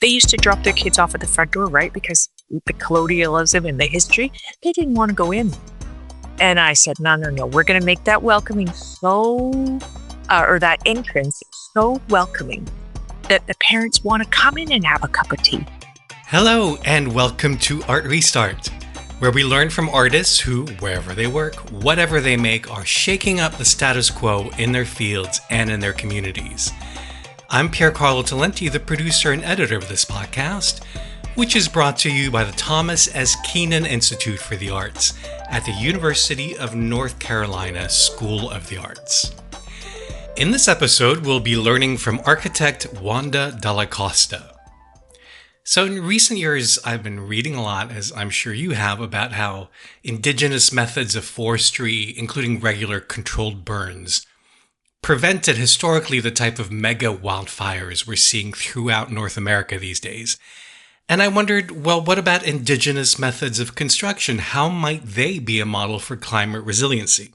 They used to drop their kids off at the front door, right? Because the colonialism and the history, they didn't want to go in. And I said, no, no, no, we're going to make that welcoming or that entrance so welcoming that the parents want to come in and have a cup of tea. Hello, and welcome to Art Restart, where we learn from artists who, wherever they work, whatever they make, are shaking up the status quo in their fields and in their communities. I'm Piercarlo Talenti, the producer and editor of this podcast, which is brought to you by the Thomas S. Keenan Institute for the Arts at the University of North Carolina School of the Arts. In this episode, we'll be learning from architect Wanda Dalla Costa. So in recent years, I've been reading a lot, as I'm sure you have, about how indigenous methods of forestry, including regular controlled burns, prevented historically the type of mega wildfires we're seeing throughout North America these days. And I wondered, well, what about indigenous methods of construction? How might they be a model for climate resiliency?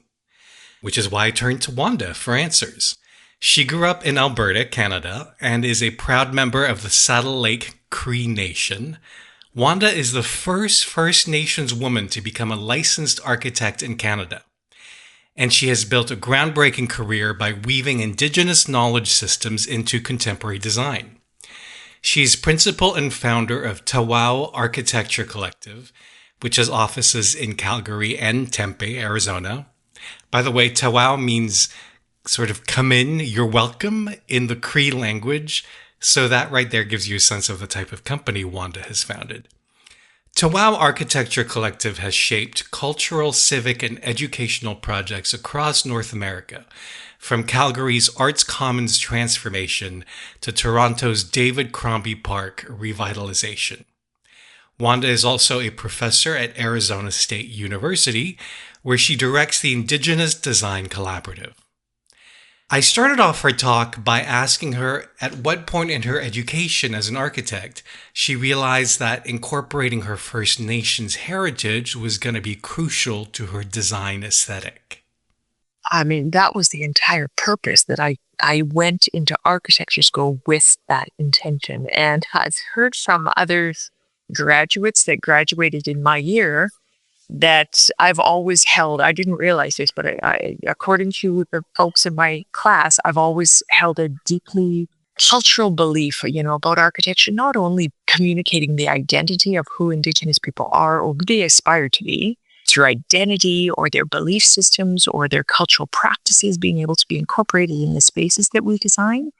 Which is why I turned to Wanda for answers. She grew up in Alberta, Canada, and is a proud member of the Saddle Lake Cree Nation. Wanda is the first First Nations woman to become a licensed architect in Canada. And she has built a groundbreaking career by weaving Indigenous knowledge systems into contemporary design. She's principal and founder of Tawau Architecture Collective, which has offices in Calgary and Tempe, Arizona. By the way, Tawau means sort of come in, you're welcome in the Cree language. So that right there gives you a sense of the type of company Wanda has founded. Tawau Architecture Collective has shaped cultural, civic, and educational projects across North America, from Calgary's Arts Commons transformation to Toronto's David Crombie Park revitalization. Wanda is also a professor at Arizona State University, where she directs the Indigenous Design Collaborative. I started off her talk by asking her at what point in her education as an architect she realized that incorporating her First Nations heritage was going to be crucial to her design aesthetic. I mean, that was the entire purpose that I went into architecture school with that intention. And I've heard from other graduates that graduated in my year that I've always held, I didn't realize this, but I according to the folks in my class, I've always held a deeply cultural belief, about architecture, not only communicating the identity of who Indigenous people are or who they aspire to be through identity or their belief systems or their cultural practices being able to be incorporated in the spaces that we design.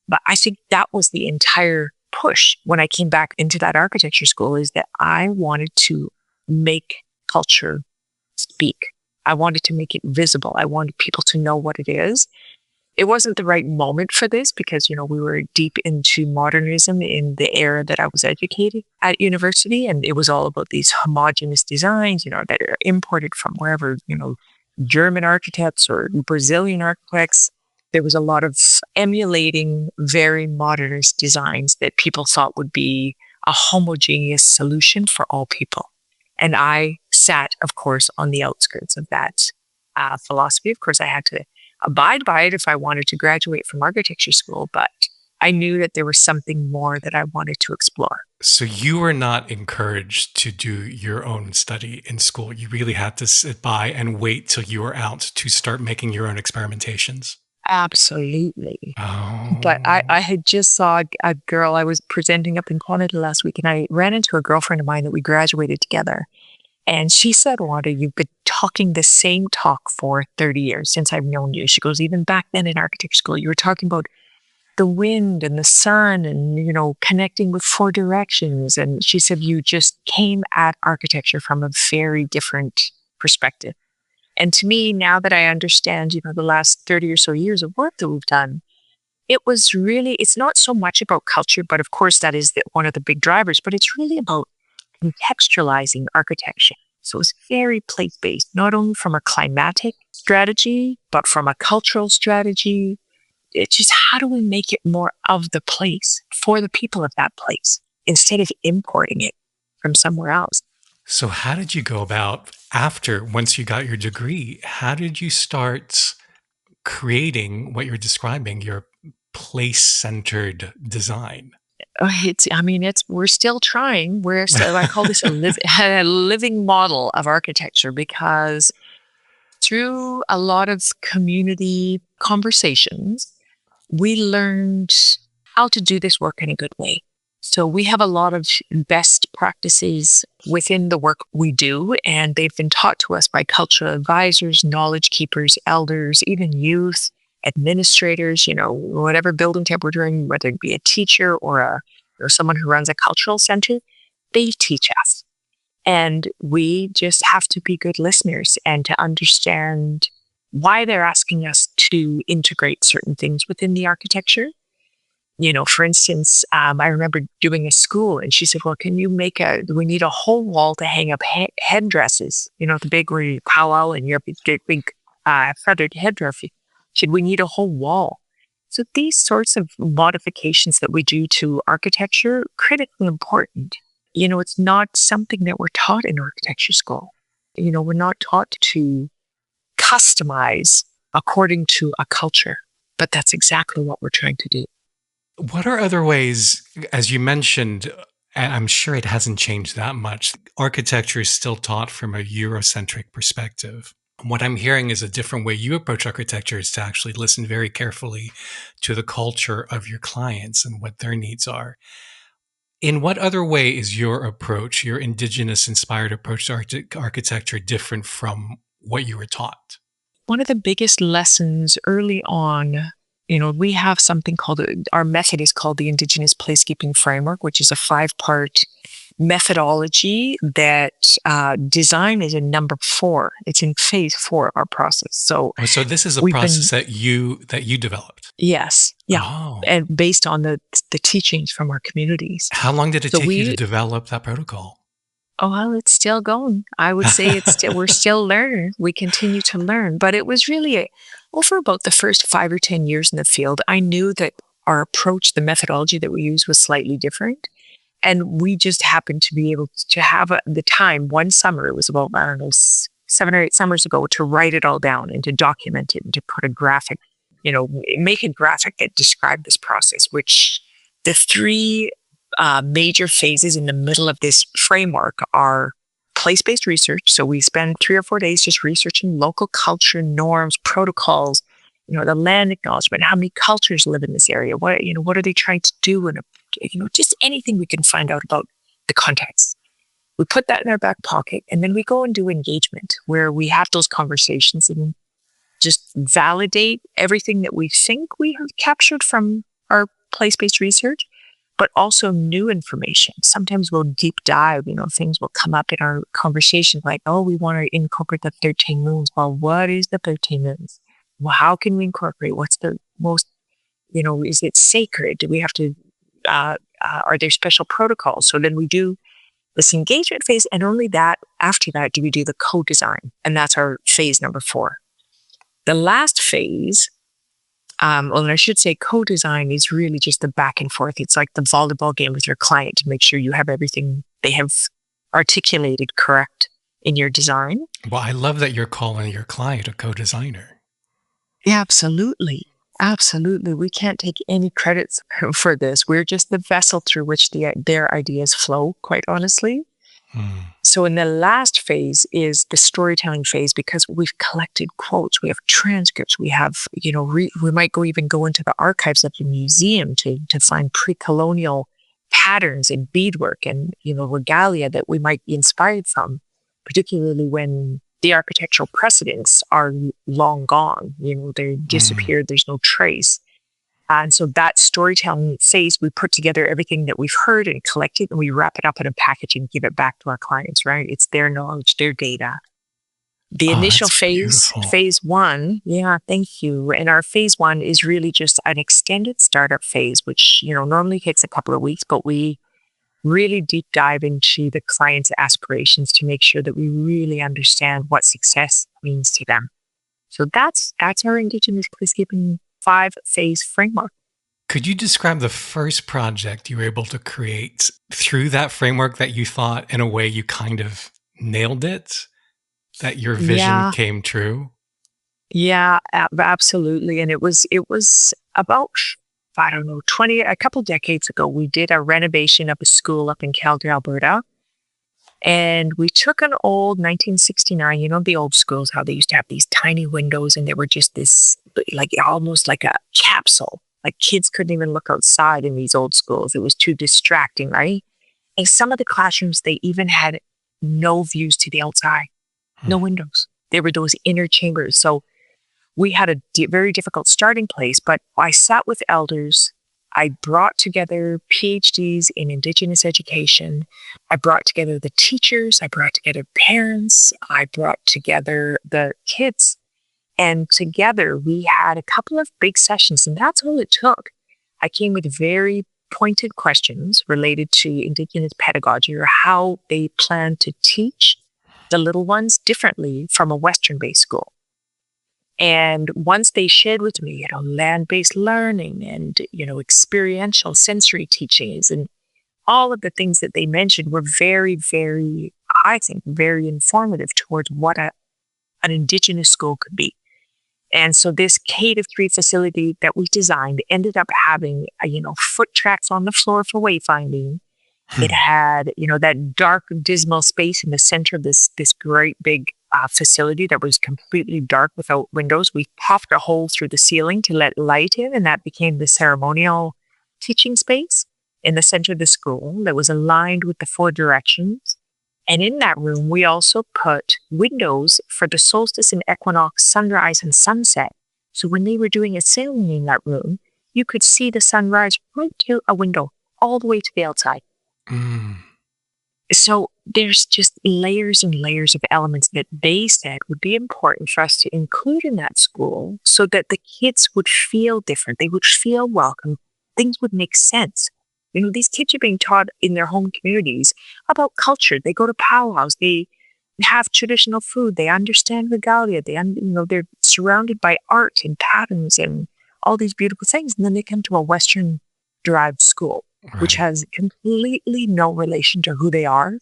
But I think that was the entire push when I came back into that architecture school, is that I wanted to make culture speak. I wanted to make it visible. I wanted people to know what it is. It wasn't the right moment for this because, we were deep into modernism in the era that I was educated at university. And it was all about these homogenous designs, that are imported from wherever, German architects or Brazilian architects. There was a lot of emulating very modernist designs that people thought would be a homogeneous solution for all people. And I sat, of course, on the outskirts of that philosophy. Of course, I had to abide by it if I wanted to graduate from architecture school, but I knew that there was something more that I wanted to explore. So you were not encouraged to do your own study in school. You really had to sit by and wait till you were out to start making your own experimentations. Absolutely. Oh. But I had just saw a girl, I was presenting up in Canada last week, and I ran into a girlfriend of mine that we graduated together. And she said, Wanda, you've been talking the same talk for 30 years since I've known you. She goes, even back then in architecture school, you were talking about the wind and the sun and, connecting with four directions. And she said, you just came at architecture from a very different perspective. And to me, now that I understand, the last 30 or so years of work that we've done, it's not so much about culture, but of course that is one of the big drivers, but it's really about contextualizing architecture. So it's very place-based, not only from a climatic strategy, but from a cultural strategy. It's just, how do we make it more of the place for the people of that place instead of importing it from somewhere else? So how did you go about once you got your degree, how did you start creating what you're describing, your place-centered design? we're still trying. I call this a living model of architecture because through a lot of community conversations, we learned how to do this work in a good way. So we have a lot of best practices within the work we do, and they've been taught to us by cultural advisors, knowledge keepers, elders, even youth, administrators, whatever building type we're doing, whether it be a teacher or someone who runs a cultural center, they teach us. And we just have to be good listeners and to understand why they're asking us to integrate certain things within the architecture. For instance, I remember doing a school and she said, well, we need a whole wall to hang up headdresses, the big where you powwow and you have big feathered headdress. She said, we need a whole wall. So these sorts of modifications that we do to architecture, critically important. It's not something that we're taught in architecture school. We're not taught to customize according to a culture, but that's exactly what we're trying to do. What are other ways, as you mentioned, and I'm sure it hasn't changed that much, architecture is still taught from a Eurocentric perspective. What I'm hearing is a different way you approach architecture is to actually listen very carefully to the culture of your clients and what their needs are. In what other way is your approach, your Indigenous-inspired approach to architecture, different from what you were taught? One of the biggest lessons early on, we have something called, our method is called the Indigenous Placekeeping Framework, which is a 5-part methodology that design is in number 4. It's in phase 4 of our process. So this is a process that you developed? Yes. Yeah. Oh. And based on the teachings from our communities. How long did it take you to develop that protocol? Oh, well, it's still going. I would say we're still learning. We continue to learn. But it was really over about the first 5 or 10 years in the field, I knew that our approach, the methodology that we used was slightly different. And we just happened to be able to have the time, one summer, it was about, 7 or 8 summers ago, to write it all down and to document it and to put a graphic, make a graphic that described this process, which the 3 major phases in the middle of this framework are place-based research. So we spend 3 or 4 days just researching local culture, norms, protocols, the land acknowledgement, how many cultures live in this area, what are they trying to do, and just anything we can find out about the context. We put that in our back pocket, and then we go and do engagement, where we have those conversations and just validate everything that we think we have captured from our place-based research, but also new information. Sometimes we'll deep dive, things will come up in our conversation like, oh, we want to incorporate the 13 moons. Well, what is the 13 moons? Well, how can we incorporate? What's the most, is it sacred? Do we have to, are there special protocols? So then we do this engagement phase, and only after that do we do the co-design. And that's our phase number 4. The last phase, and I should say co-design is really just the back and forth. It's like the volleyball game with your client to make sure you have everything they have articulated correct in your design. Well, I love that you're calling your client a co-designer. Yeah, absolutely. Absolutely. We can't take any credits for this. We're just the vessel through which their ideas flow, quite honestly. So in the last phase is the storytelling phase, because we've collected quotes, we have transcripts, we have, we might even go into the archives of the museum to find pre-colonial patterns in beadwork and, regalia that we might be inspired from, particularly when the architectural precedents are long gone, they're disappeared, there's no trace. And so that storytelling phase, we put together everything that we've heard and collected, and we wrap it up in a package and give it back to our clients, right? It's their knowledge, their data. The initial phase, beautiful. Phase 1, yeah, thank you. And our phase 1 is really just an extended startup phase, which, normally takes a couple of weeks, but we really deep dive into the client's aspirations to make sure that we really understand what success means to them. So that's our Indigenous Placekeeping 5-phase framework. Could you describe the first project you were able to create through that framework that you thought, in a way, you kind of nailed it, that your vision came true? Yeah, absolutely. And it was about I don't know, a couple decades ago, we did a renovation of a school up in Calgary, Alberta. And we took an old 1969, the old schools, how they used to have these tiny windows and they were just this, like almost like a capsule. Like kids couldn't even look outside in these old schools. It was too distracting, right? And some of the classrooms, they even had no views to the outside, no windows. There were those inner chambers. So we had a very difficult starting place, but I sat with elders. I brought together PhDs in Indigenous education. I brought together the teachers. I brought together parents. I brought together the kids. And together we had a couple of big sessions, and that's all it took. I came with very pointed questions related to Indigenous pedagogy or how they plan to teach the little ones differently from a Western-based school. And once they shared with me, land-based learning and, experiential sensory teachings and all of the things that they mentioned were very, very, I think, very informative towards what an Indigenous school could be. And so this K-3 facility that we designed ended up having, foot tracks on the floor for wayfinding. It had, that dark, dismal space in the center of this great big facility that was completely dark without windows. We popped a hole through the ceiling to let light in, and that became the ceremonial teaching space in the center of the school that was aligned with the 4 directions. And in that room, we also put windows for the solstice and equinox, sunrise and sunset. So when they were doing a ceremony in that room, you could see the sunrise right through a window, all the way to the outside. So there's just layers and layers of elements that they said would be important for us to include in that school so that the kids would feel different. They would feel welcome. Things would make sense. These kids are being taught in their home communities about culture. They go to powwows. They have traditional food. They understand regalia. They're surrounded by art and patterns and all these beautiful things. And then they come to a Western-derived school, right, which has completely no relation to who they are.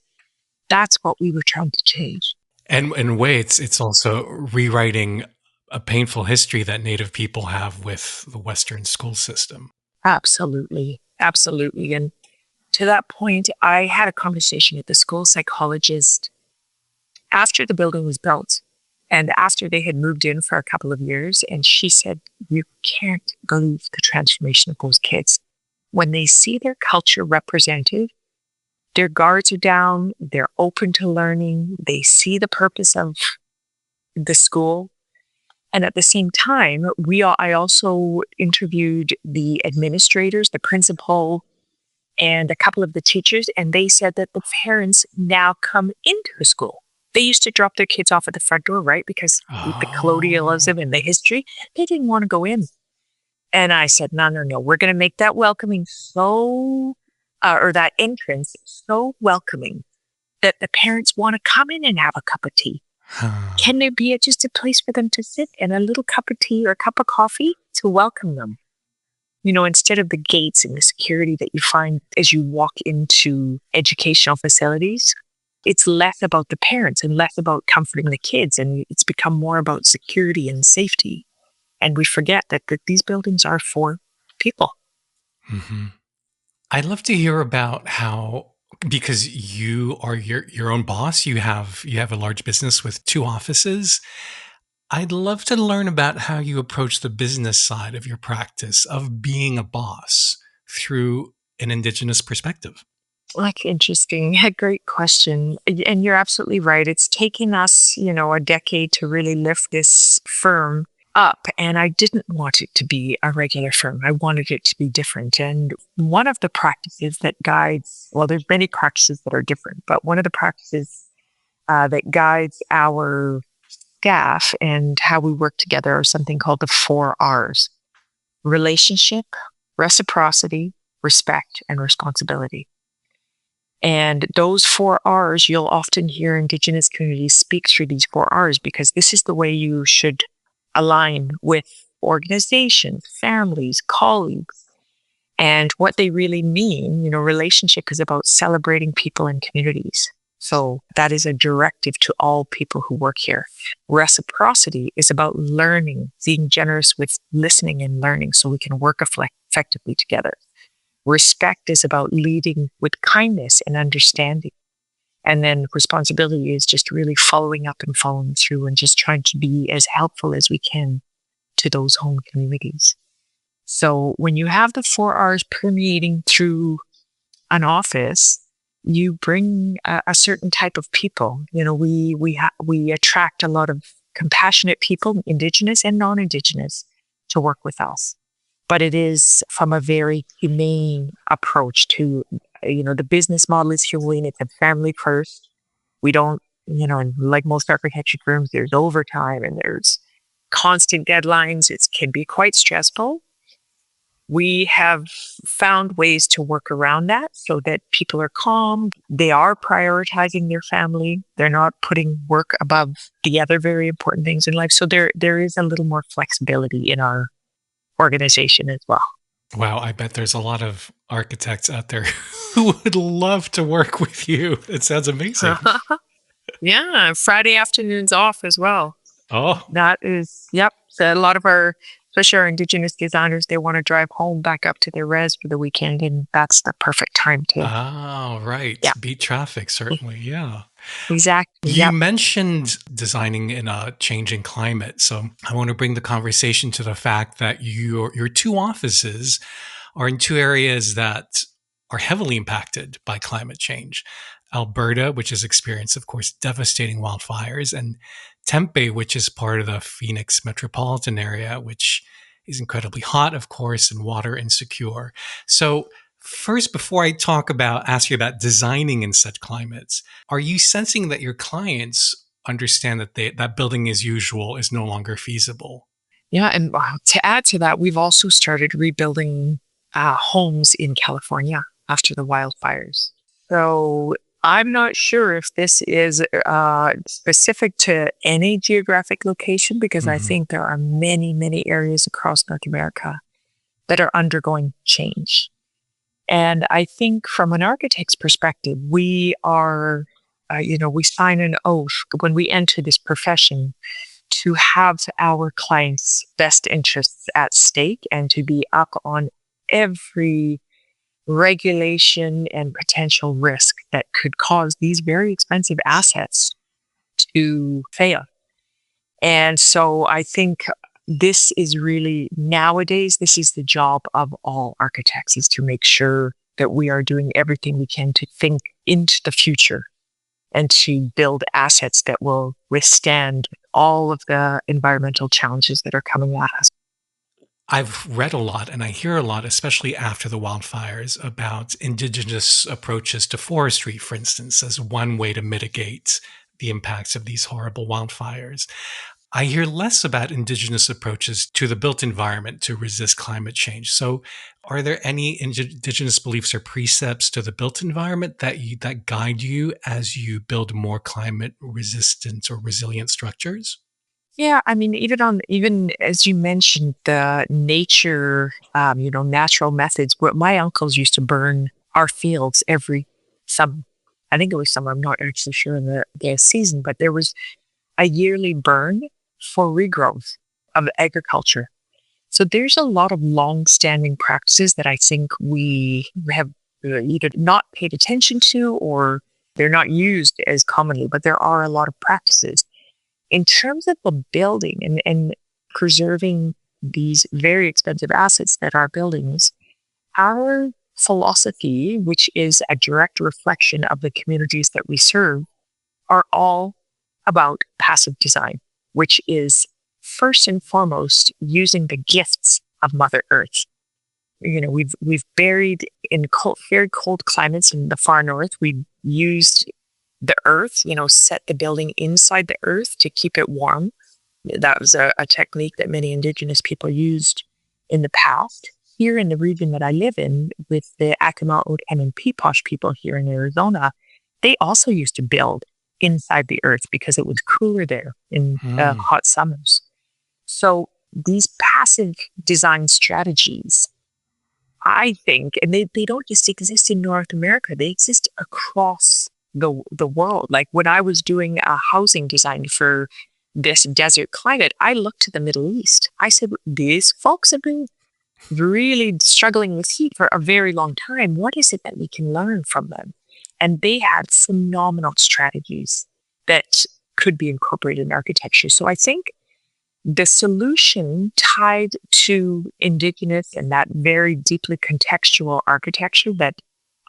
That's what we were trying to change. And in a way, it's also rewriting a painful history that Native people have with the Western school system. Absolutely. Absolutely. And to that point, I had a conversation with the school psychologist after the building was built and after they had moved in for a couple of years. And she said, you can't believe the transformation of those kids. When they see their culture represented, their guards are down, they're open to learning, they see the purpose of the school. And at the same time, I also interviewed the administrators, the principal, and a couple of the teachers, and they said that the parents now come into the school. They used to drop their kids off at the front door, right? Because with the colonialism and the history, they didn't want to go in. And I said, no, we're going to make that welcoming or that entrance so welcoming that the parents want to come in and have a cup of tea. Can there be just a place for them to sit and a little cup of tea or a cup of coffee to welcome them? Instead of the gates and the security that you find as you walk into educational facilities, it's less about the parents and less about comforting the kids. And it's become more about security and safety. And we forget that these buildings are for people. Mm-hmm. I'd love to hear about how, because you are your own boss, you have a large business with 2 offices. I'd love to learn about how you approach the business side of your practice of being a boss through an Indigenous perspective. Like, interesting. Great question. And you're absolutely right. It's taken us, a decade to really lift this firm up. And I didn't want it to be a regular firm. I wanted it to be different. And one of the practices that guides, well, there's many practices that are different, but one of the practices that guides our staff and how we work together are something called the 4 R's: relationship, reciprocity, respect, and responsibility. And those 4 R's, you'll often hear Indigenous communities speak through these 4 R's because this is the way you should align with organizations, families, colleagues. And what they really mean, relationship is about celebrating people and communities. So that is a directive to all people who work here. Reciprocity is about learning, being generous with listening and learning so we can work effectively together. Respect is about leading with kindness and understanding. And then responsibility is just really following up and following through and just trying to be as helpful as we can to those home communities. So when you have the 4 R's permeating through an office, you bring a certain type of people. We attract a lot of compassionate people, Indigenous and non-Indigenous, to work with us. But it is from a very humane approach to, the business model is humane. It's a family first. We don't, like most architecture firms, there's overtime and there's constant deadlines. It can be quite stressful. We have found ways to work around that so that people are calm. They are prioritizing their family. They're not putting work above the other very important things in life. So there is a little more flexibility in our organization as well. Wow, I bet there's a lot of architects out there who would love to work with you. It sounds amazing. Yeah, Friday afternoons off as well. Oh, That is, yep. So a lot of especially our Indigenous designers, they want to drive home back up to their res for the weekend, and that's the perfect time to, right. yeah, Beat traffic, certainly. Yeah. exactly. You Yep. mentioned designing in a changing climate. So I want to bring the conversation to the fact that your two offices are in two areas that are heavily impacted by climate change. Alberta, which has experienced, of course, devastating wildfires, and Tempe, which is part of the Phoenix metropolitan area, which is incredibly hot, of course, and water insecure. So first, before I ask you about designing in such climates, are you sensing that your clients understand that that building as usual is no longer feasible? Yeah, and to add to that, we've also started rebuilding homes in California after the wildfires. So I'm not sure if this is specific to any geographic location, because I Hmm. think there are many, many areas across North America that are undergoing change. And I think from an architect's perspective, we are, we sign an oath when we enter this profession to have our clients' best interests at stake and to be up on every regulation and potential risk that could cause these very expensive assets to fail. And so I think this is really nowadays, this is the job of all architects, is to make sure that we are doing everything we can to think into the future and to build assets that will withstand all of the environmental challenges that are coming at us. I've read a lot and I hear a lot, especially after the wildfires, about indigenous approaches to forestry, for instance, as one way to mitigate the impacts of these horrible wildfires. I hear less about indigenous approaches to the built environment to resist climate change. So, are there any indigenous beliefs or precepts to the built environment that guide you as you build more climate resistant or resilient structures? Yeah, I mean, even as you mentioned, the nature, natural methods. Where my uncles used to burn our fields every summer. I think it was summer. I'm not actually sure in the season, but there was a yearly burn for regrowth of agriculture. So there's a lot of long-standing practices that I think we have either not paid attention to or they're not used as commonly, but there are a lot of practices. In terms of the building and preserving these very expensive assets that are buildings, our philosophy, which is a direct reflection of the communities that we serve, are all about passive design, which is first and foremost using the gifts of Mother Earth. We've buried in very cold climates in the far north. We've used the earth, set the building inside the earth to keep it warm. That was a technique that many Indigenous people used in the past. Here in the region that I live in, with the Acoma and Peeposh people here in Arizona, they also used to build inside the earth because it was cooler there in Hmm. hot summers. So these passive design strategies, I think, and they don't just exist in North America, they exist across the world. Like when I was doing a housing design for this desert climate, I looked to the Middle East. I said, these folks have been really struggling with heat for a very long time. What is it that we can learn from them? And they had phenomenal strategies that could be incorporated in architecture. So I think the solution tied to Indigenous and that very deeply contextual architecture that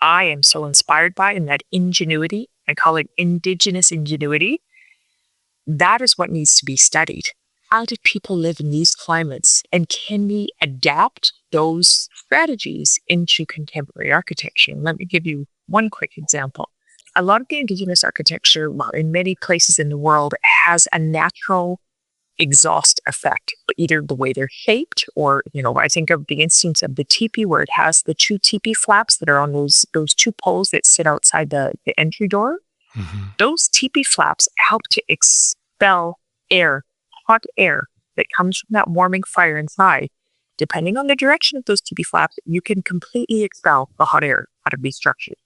I am so inspired by, and that ingenuity, I call it Indigenous ingenuity, that is what needs to be studied. How did people live in these climates? And can we adapt those strategies into contemporary architecture? And let me give you one quick example. A lot of the Indigenous architecture, well, in many places in the world, has a natural exhaust effect, either the way they're shaped or, I think of the instance of the teepee where it has the two teepee flaps that are on those two poles that sit outside the entry door. Hmm. Those teepee flaps help to expel air, hot air that comes from that warming fire inside. Depending on the direction of those teepee flaps, you can completely expel the hot air out of these structures.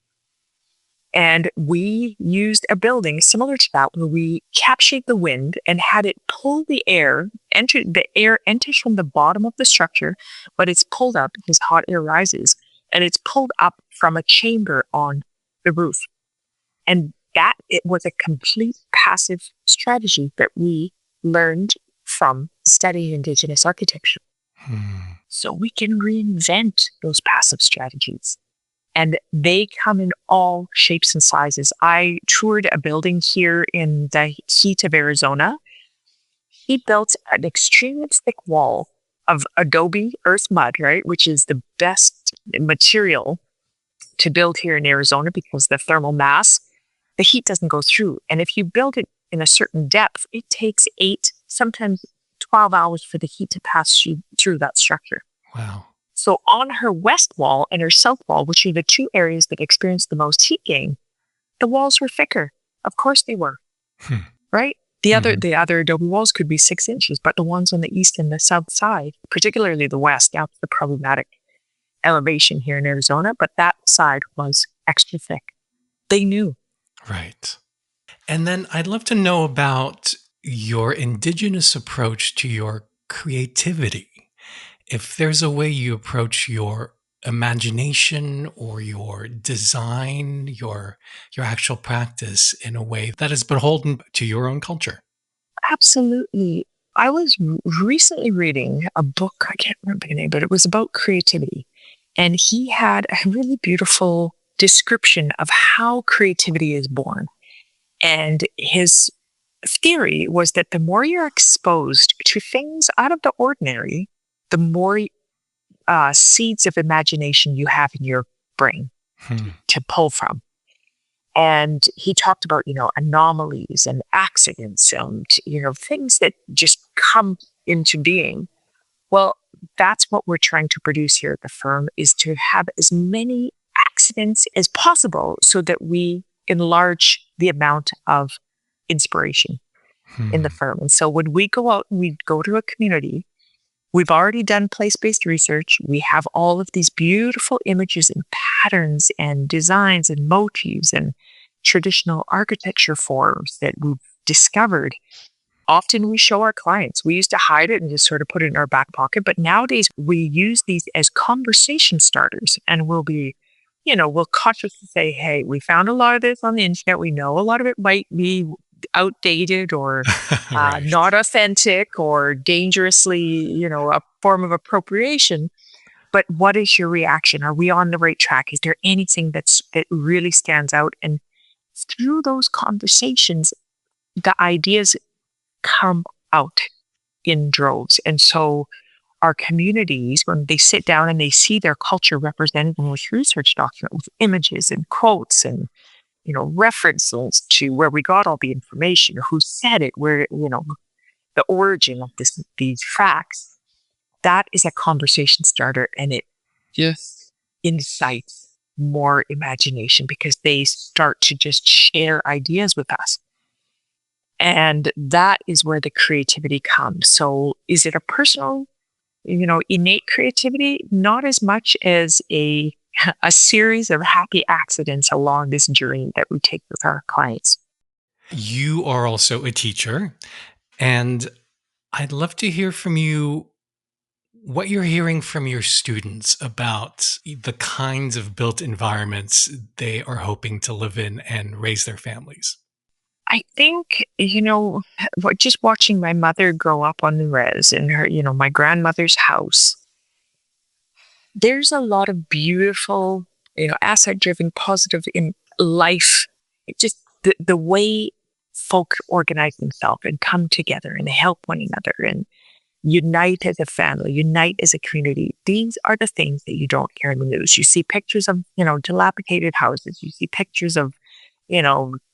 And we used a building similar to that where we captured the wind and had it pull the air, the air enters from the bottom of the structure, but it's pulled up because hot air rises, and it's pulled up from a chamber on the roof. And that it was a complete passive strategy that we learned from studying Indigenous architecture. Hmm. So we can reinvent those passive strategies. And they come in all shapes and sizes. I toured a building here in the heat of Arizona. He built an extremely thick wall of adobe earth mud, right, which is the best material to build here in Arizona because the thermal mass, the heat doesn't go through. And if you build it in a certain depth, it takes 8, sometimes 12 hours for the heat to pass through that structure. Wow. So on her west wall and her south wall, which are the two areas that experienced the most heat gain, the walls were thicker. Of course they were, Hmm. right? The Mhm. other adobe walls could be 6 inches, but the ones on the east and the south side, particularly the west, that's the problematic elevation here in Arizona, but that side was extra thick. They knew. Right. And then I'd love to know about your indigenous approach to your creativity. If there's a way you approach your imagination or your design, your actual practice in a way that is beholden to your own culture. Absolutely. I was recently reading a book, I can't remember the name, but it was about creativity. And he had a really beautiful description of how creativity is born. And his theory was that the more you're exposed to things out of the ordinary, the more seeds of imagination you have in your brain Hmm. to pull from. And he talked about, anomalies and accidents and, things that just come into being. Well, that's what we're trying to produce here at the firm is to have as many accidents as possible so that we enlarge the amount of inspiration in the Hmm. firm. And so when we go out, we go to a community, we've already done place-based research. We have all of these beautiful images and patterns and designs and motifs and traditional architecture forms that we've discovered. Often we show our clients. We used to hide it and just sort of put it in our back pocket. But nowadays we use these as conversation starters, and we'll consciously say, hey, we found a lot of this on the internet. We know a lot of it might be outdated or Right. not authentic or dangerously, a form of appropriation. But what is your reaction? Are we on the right track? Is there anything that really stands out? And through those conversations, the ideas come out in droves. And so our communities, when they sit down and they see their culture represented in this research document with images and quotes and references to where we got all the information, who said it, where the origin of these facts, that is a conversation starter, and it just incites more imagination because they start to just share ideas with us. And that is where the creativity comes. So is it a personal, innate creativity? Not as much as a series of happy accidents along this journey that we take with our clients. You are also a teacher, and I'd love to hear from you. what you're hearing from your students about the kinds of built environments they are hoping to live in and raise their families. I think, just watching my mother grow up on the res and her, my grandmother's house, there's a lot of beautiful, asset driven, positive in life. It just the way folk organize themselves and come together and help one another and unite as a family, unite as a community. These are the things that you don't hear in the news. You see pictures of, dilapidated houses. You see pictures of,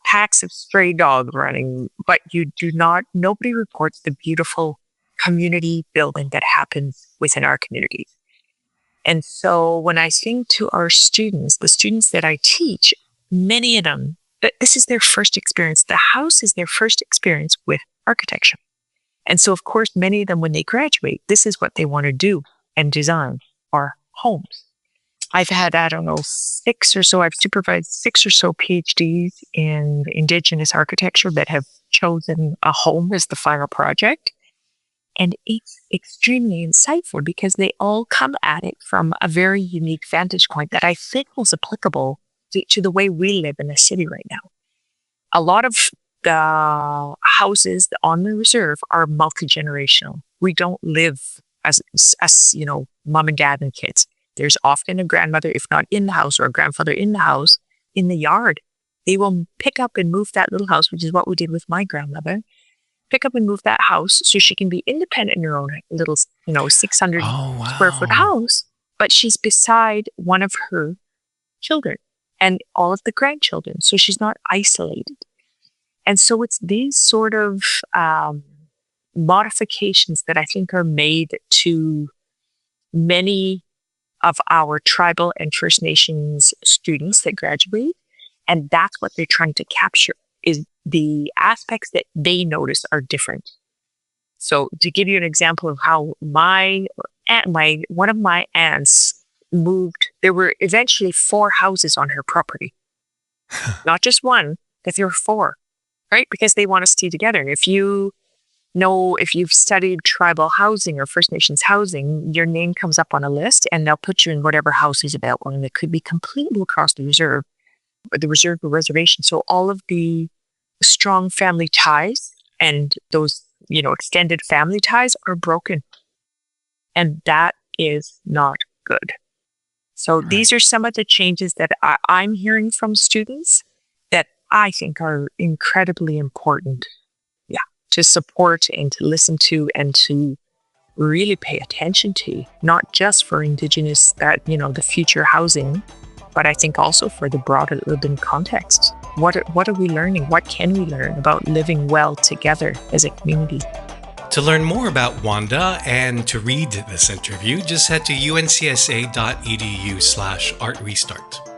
packs of stray dogs running, but nobody reports the beautiful community building that happens within our communities. And so when I sing to our students, the students that I teach, many of them, this is their first experience. The house is their first experience with architecture. And so, of course, many of them, when they graduate, this is what they want to do and design our homes. I've had, I've supervised 6 or so PhDs in Indigenous architecture that have chosen a home as the final project. And it's extremely insightful because they all come at it from a very unique vantage point that I think was applicable to the way we live in the city right now. A lot of the houses on the reserve are multi-generational. We don't live as mom and dad and kids. There's often a grandmother, if not in the house, or a grandfather in the house, in the yard. They will pick up and move that little house, which is what we did with my grandmother. Pick up and move that house so she can be independent in her own little, 600 square foot house. But she's beside one of her children and all of the grandchildren. So she's not isolated. And so it's these sort of modifications that I think are made to many of our tribal and First Nations students that graduate. And that's what they're trying to capture, is the aspects that they notice are different. So to give you an example of how one of my aunts moved, there were eventually 4 houses on her property. Not just one, but there were 4, right? Because they want to stay together. And if you've studied tribal housing or First Nations housing, your name comes up on a list and they'll put you in whatever house is available. And it could be completely across the reserve or reservation. So all of the strong family ties and those, extended family ties are broken. And that is not good. So these are some of the changes that I'm hearing from students that I think are incredibly important. To support and to listen to and to really pay attention to, not just for Indigenous, the future housing, but I think also for the broader urban context. What are we learning? What can we learn about living well together as a community? To learn more about Wanda and to read this interview, just head to uncsa.edu/artrestart.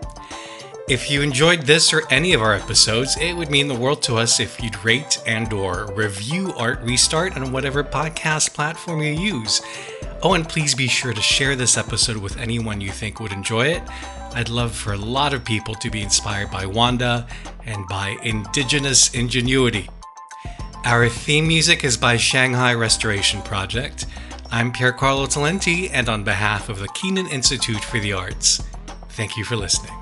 If you enjoyed this or any of our episodes, it would mean the world to us if you'd rate and/or review Art Restart on whatever podcast platform you use. Oh, and please be sure to share this episode with anyone you think would enjoy it. I'd love for a lot of people to be inspired by Wanda and by Indigenous Ingenuity. Our theme music is by Shanghai Restoration Project. I'm Piercarlo Talenti, and on behalf of the Keenan Institute for the Arts, thank you for listening.